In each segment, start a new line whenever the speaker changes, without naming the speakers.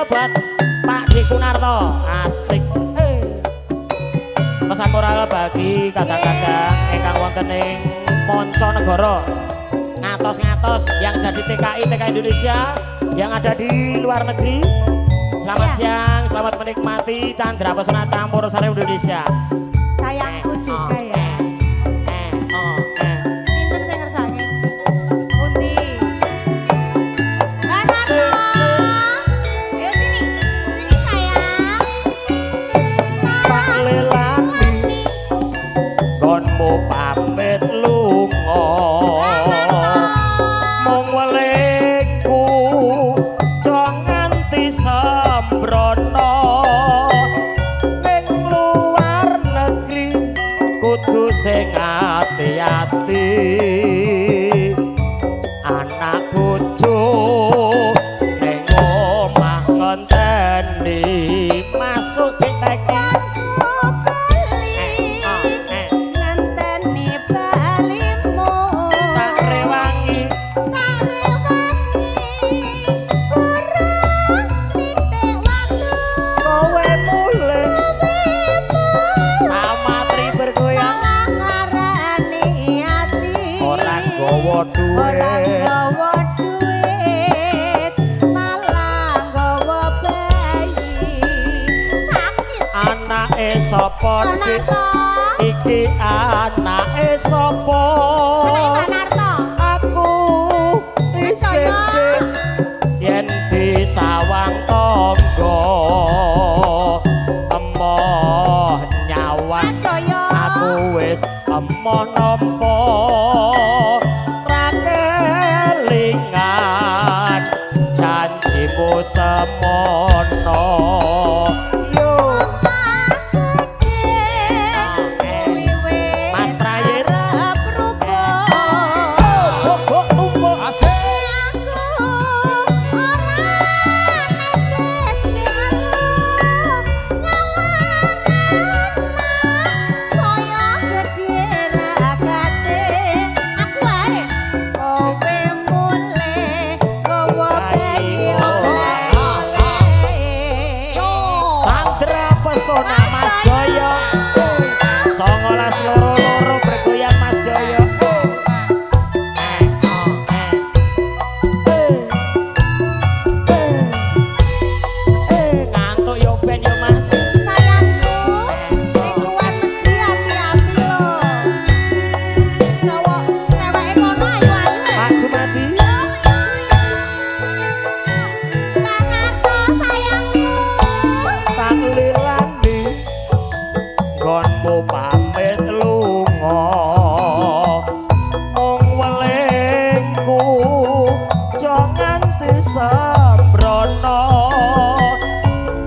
buat Pak Dikunarto. Asik. Pesan moral bagi kadang-kadang ingkang wonten ing mancanegara. Ngatos-ngatos yang jadi TKI Indonesia yang ada di luar negeri. Selamat siang, selamat menikmati Chandra Pesona Campur Sari Indonesia.
Sayangku juga ya. Sinten sing ngersake? Pundi? Anakku. Ayo sini. Sini sayang.
Pak Lelani konmu pamit lunga. Mung welingku aja nganti sembrono. Ning luar negeri kudu sing ati-ati. Anak bojo ning omah ngenteni masuk TKI.
Ngenteni balimu.
Tak rewangi kowe mulih sama tri bergoyang ora gawa duit. Anake sapa iki anake sapa? Aku isih yen disawang tangga emoh nyawang aku wis emoh nampa ra kelingan janjimu semono. Mas Prayit Chandra Pesona Mas Joyo 1922 bergoyang Mas Joyo. Ngantuk yo ben yo Mas. Pak Jumadi tak lilani nggonmu pamit lunga. Mung welingku aja nganti sembrono.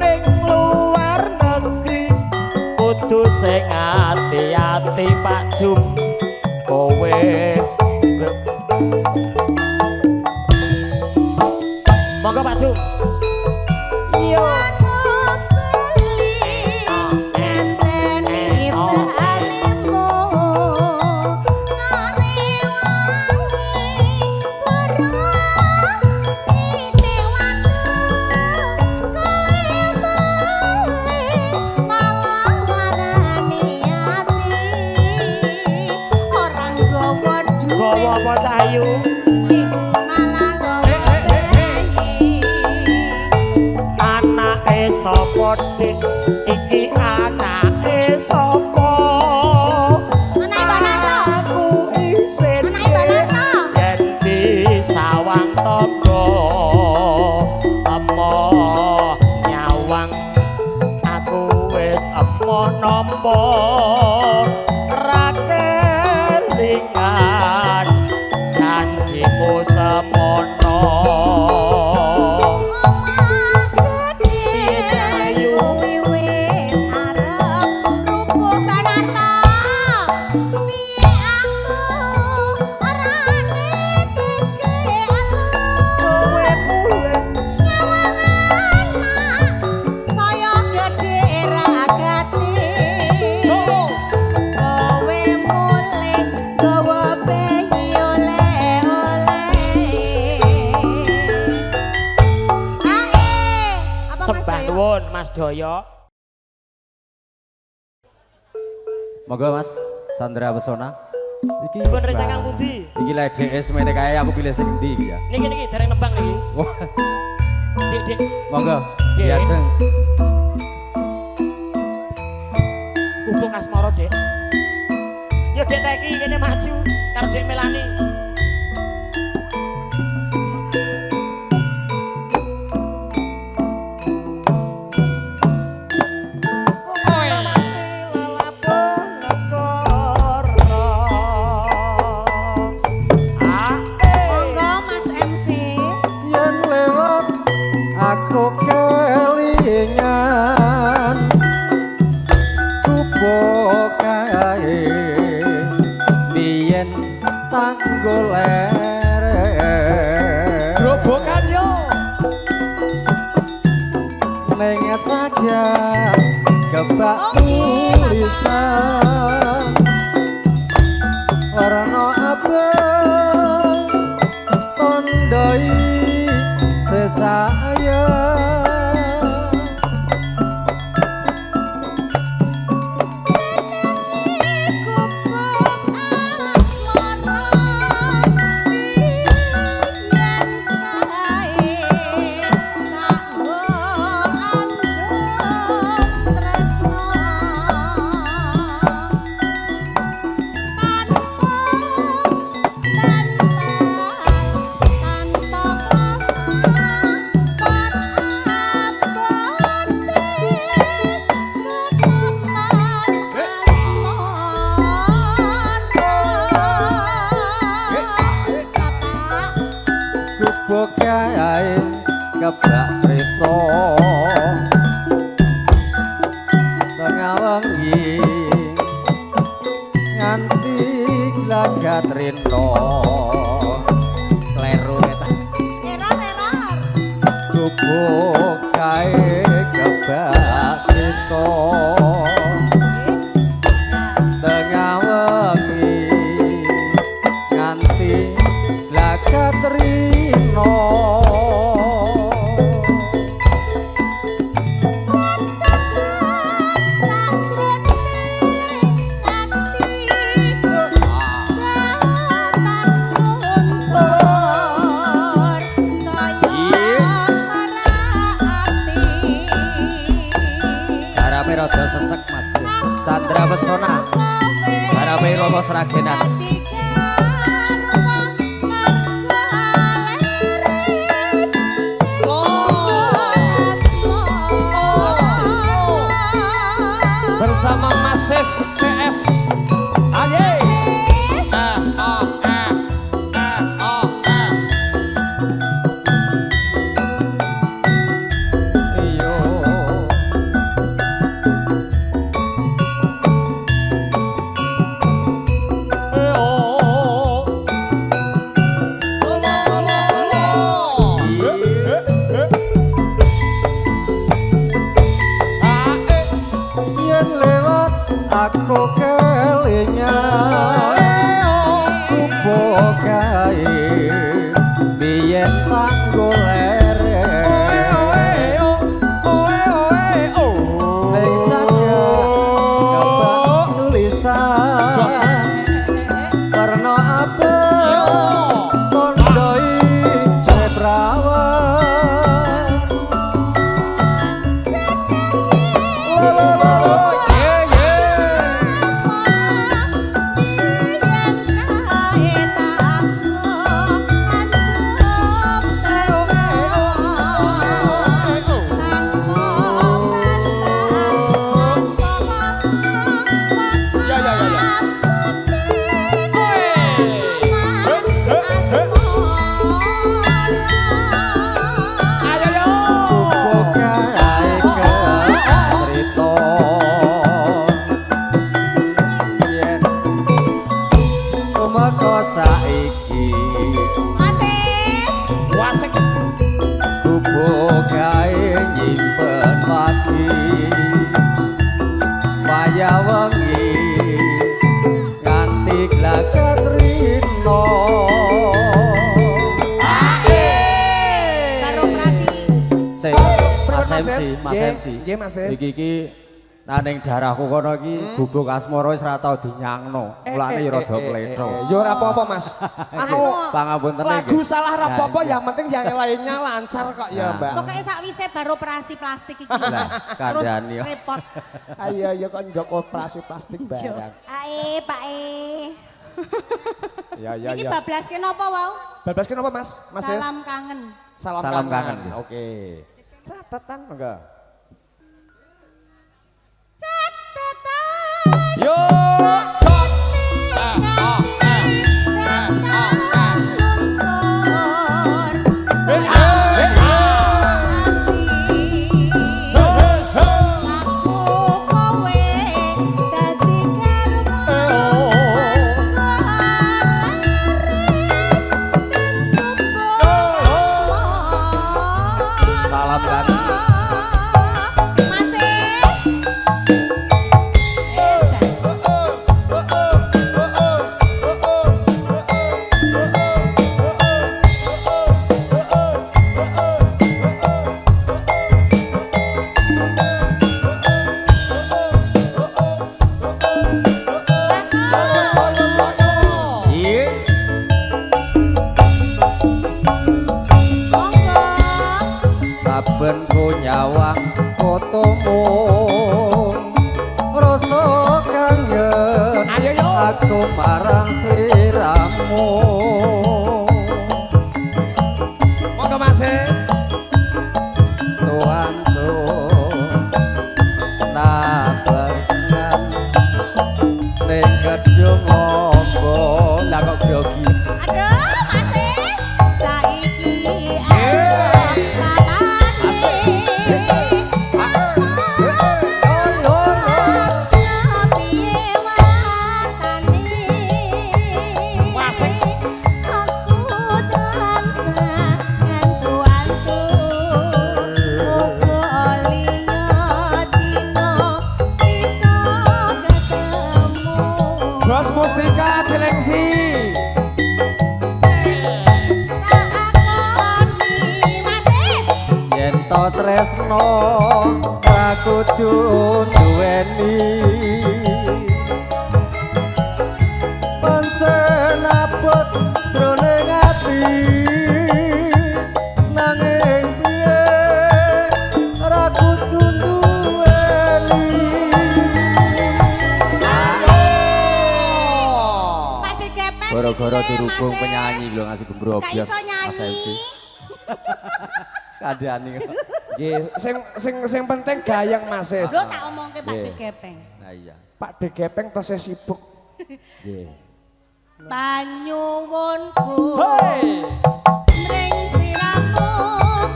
Ning luar negeri kudu sing ati-ati Pak Jum. Kowe monggo Pak Jum. Yo gawa apa Cahyu? Anake sapa dik? Iki anake sapa? Aku isin yen disawang tangga emoh nyawang aku wis emoh nampa ra kelingan janjimu semono. Piye Cahyu? sedaya.
Monggo Mas Sandra Pesona. Iki
Pun rencang kang pundi?
iki lek DS mene kae aku pilih sing endi iki ya.
Niki dereng nembang niki.
Wah,
Dik.
monggo.
Dik.
Iya, Jeng.
Hubung asmara, Dik. Yo Dek Teki kene maju karo Dek Melani.
Monggo Mas MC.
Yen lewat aku kelingan kupo kae biyen tanggul lereng
Grobokan yo.
ning cagyat kebak tulisan warna abang tandai sesaya kae kebak cerita tengah wengi nganti lagat rino kleru eta gubuk kae kebak cerita tengah wengi nganti lagat rino Harape rada sesek Mas Chandra Pesona harape romo seragenan
Bersama Mas CS. Aye.
iyo yen lewat aku kelingan kupo kae biyen tanggul lereng ning cagyat kebak tulisan warna abang tandai cebrawan saiki
Wasik
kubu gawe nyimpen pagi paya wengi nganti glagat rino
Karo operasi.
Mas MC, Mas MC.
Nggih Mas Sis.
Iki ning darahku kono iki guguk asmara wis ra tau dinyangno. Mulane rada pletho.
Ya ora apa-apa Mas. Anu
Pangapunten
lagu salah ra apa-apa yang penting yang lainnya lancar kok ya Mbak.
Pokoknya sakwise baru operasi plastik iki.
Lah,
Terus
kandhani kok.
repot.
Ayo ya kok njok operasi plastik barang.
Ae, Pak E.
Ya
Iki bablaske napa wau?
Bablas kenapa Mas? Mas Sis?
Salam kangen.
Salam kangen.
Oke. Catatan enggak?
Catatan.
Yo, cok.
Salam kangen. Iya. Saben ku nyawang fotomu rasa kangen
Ayo, yo.
aku marang sliramu
Monggo Mas Sis.
tuan nabangan ning gedung ngombo lah kok grogi
Aduh, Mas saiki
Bos Mustika Cilengsi.
yen to tresno ra kudu duweni pancen abot jroning ati nanging piye ra kudu duweni gara-gara dirubung penyanyi lho ngasih gembrobyos
Gak iso
Mas
nyanyi.
MC kadani
Nggih, sing penting gayeng Mas Sis.
Lo tak omongke Pak De Gepeng.
nah iya
Pak De Gepeng tesih sibuk.
nggih
Banyuwunku
Hei.
ning siramu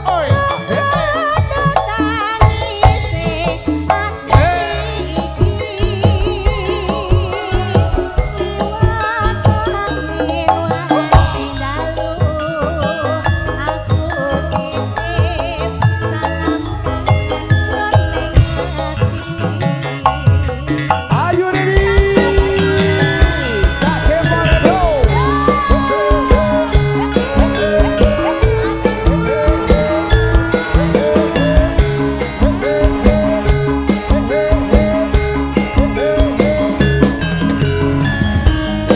Oi.
ada tangise ati iki liwat angin wae dalu aku titip salam kangen jroning ati.
Ayo Riri. Sake Mondo.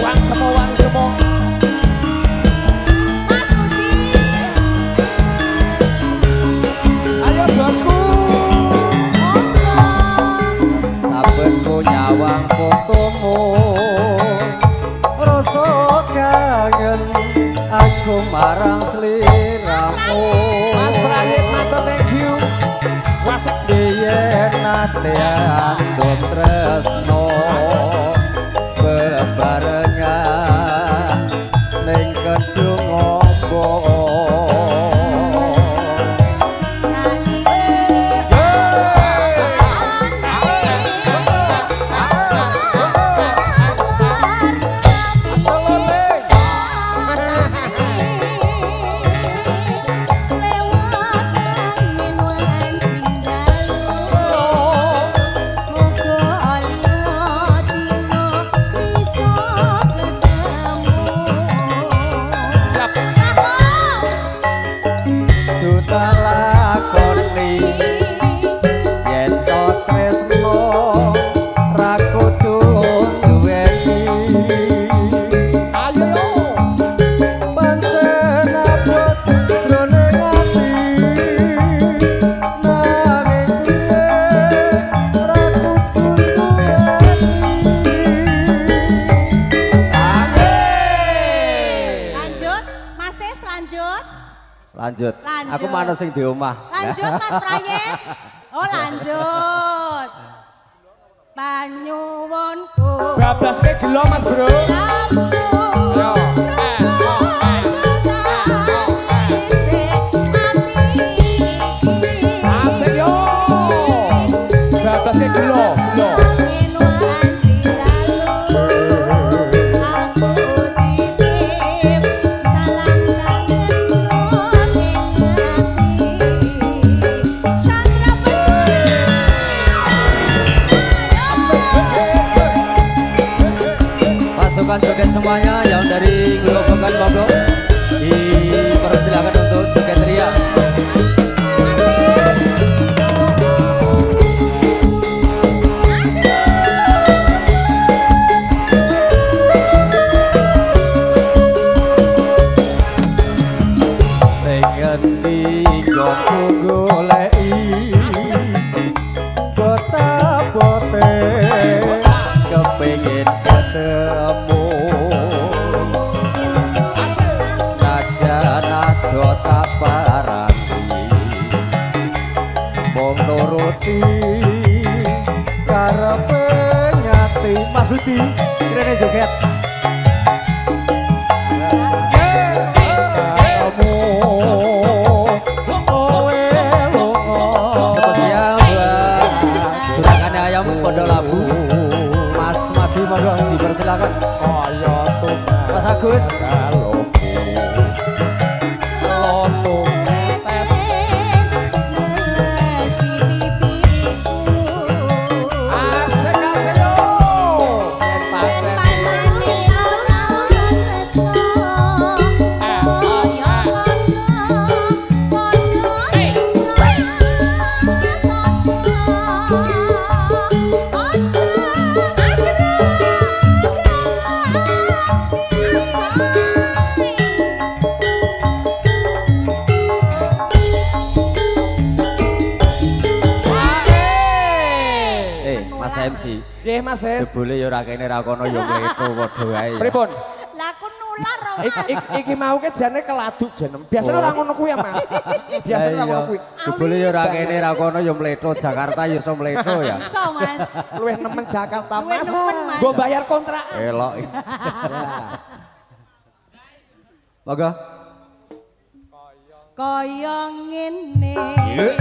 Wan semua.
Mas Budi.
Ayo bosku.
saben ku nyawang fotomu rasa kangen aku marang sliramu
Mas Prayit matur thank you. Wasik
yen nate andum tresno bebarengan ning kedung ombo Lanjut.
Lanjut.
Aku mana sing di omah.
Lanjut Mas Praye. Oh lanjut. Banyuwunku.
Bablas ke gelo Mas Bro. Yo. Asik yo. Bablas ke gelo.
Pasukan joget semuanya yang dari Gerobokan monggo dipersilakan untuk joget ria. Pengendi nggonku goleki bote-bote kepengin ketemu najan ado tak parani mung nuruti karepe nyati Mas Budi rene joget spesial buat juragan ayam Pondok Labu Mas Madi monggo dipersilakan. Mas Agus. Mas MC.
Nggih Mas Es.
Jebule ya ora kene ra kono ya mleto padha wae.
Pripun?
Lah aku nular
Iki mau ke jane keladuk jenem. Biasane ora ngono kuwi ya Mas. Biasane ora ngono kuwi.
Jebule ya ora kene ra kono ya mleto Jakarta ya iso mleto ya.
iso Mas.
Luwih nemen Jakarta
Luwih
Mas.
nemen, Mas.
Gua bayar kontrak.
Elok. Monggo.
Kaya ngene.
Yuk.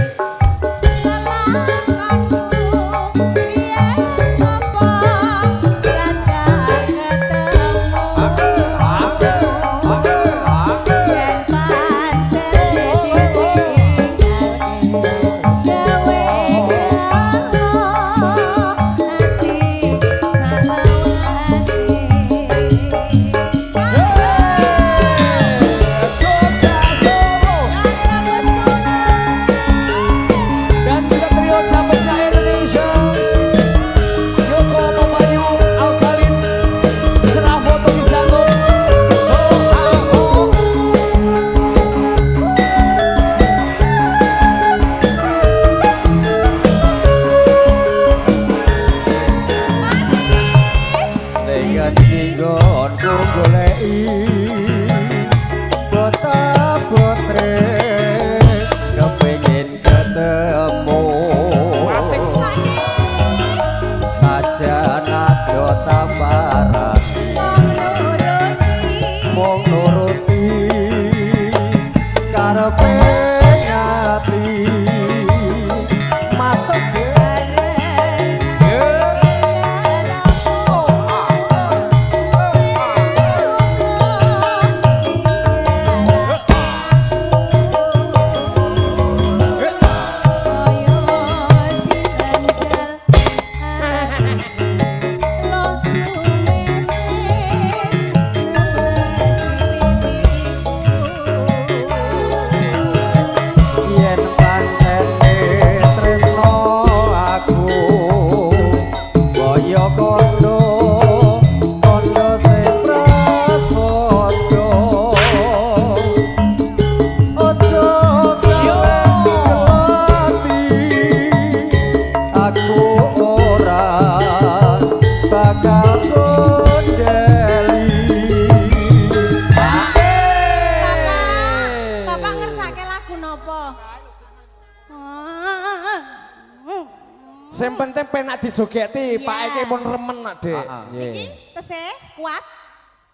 Sing penting penak dijogeti,
Iya.
Pak iki pun remen nak, Dik.
Iki tesih kuat.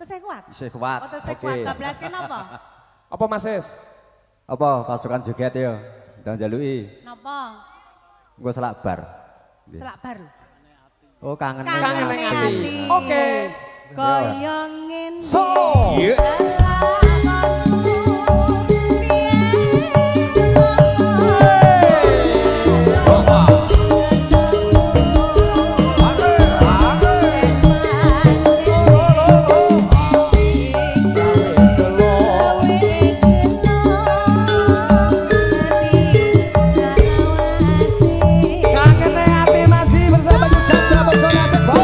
Tesih kuat.
Isih kuat.
Oh, tesih
Oke.
kuat. Bablasken apa?
Apa Mas Is?
Apa pasukan joget ya? Ndang jaluki.
Napa?
Engko selak bar.
Selak baru.
Oh, kangen
Kangen ning ati.
ati.
Oke.
Kaya ngene.
So. Kangen ning ati masih bersama Chandra Pesona Sebo.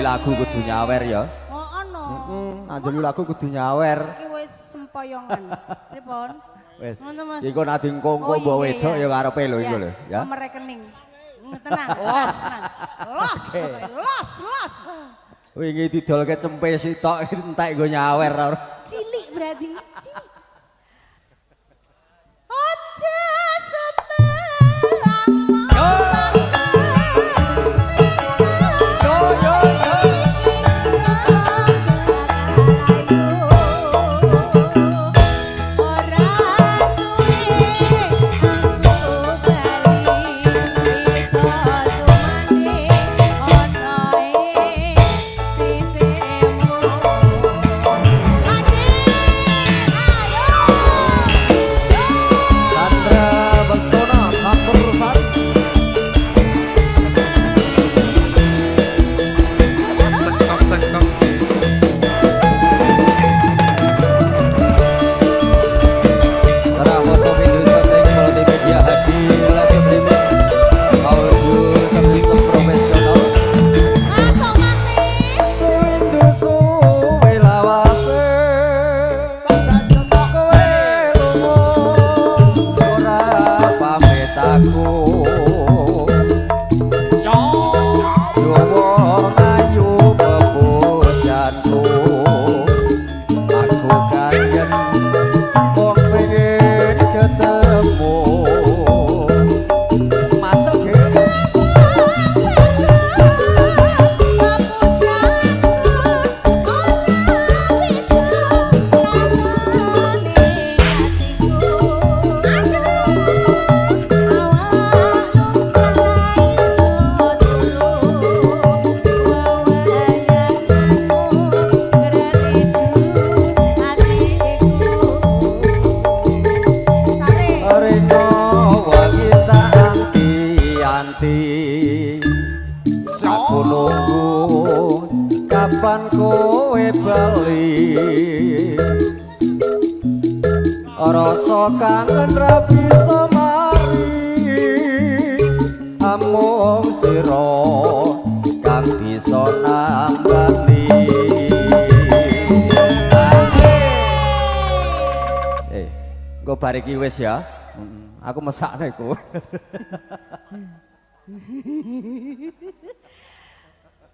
Lagu kudu nyawer ya.
Oh, ono.
Anjelu lagu kudu nyawer.
Iki wis sempoyongan. Pripun?
Wis.
Ngono, Mas.
Iku nek dingkongko mbok wedok ya karepe lho iku lho, ya.
Nomor rekening. Tenang. Los. Los. Los, los.
Wingi didolke cempe sitok entek nggo nyawer.
Cilik berarti. Cilik. Ojo sebelah.
kapan kowe bali rasa kangen ra bisa mari namung sira kang bisa nambani engko bar iki wis ya aku mesakne iku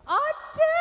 Aja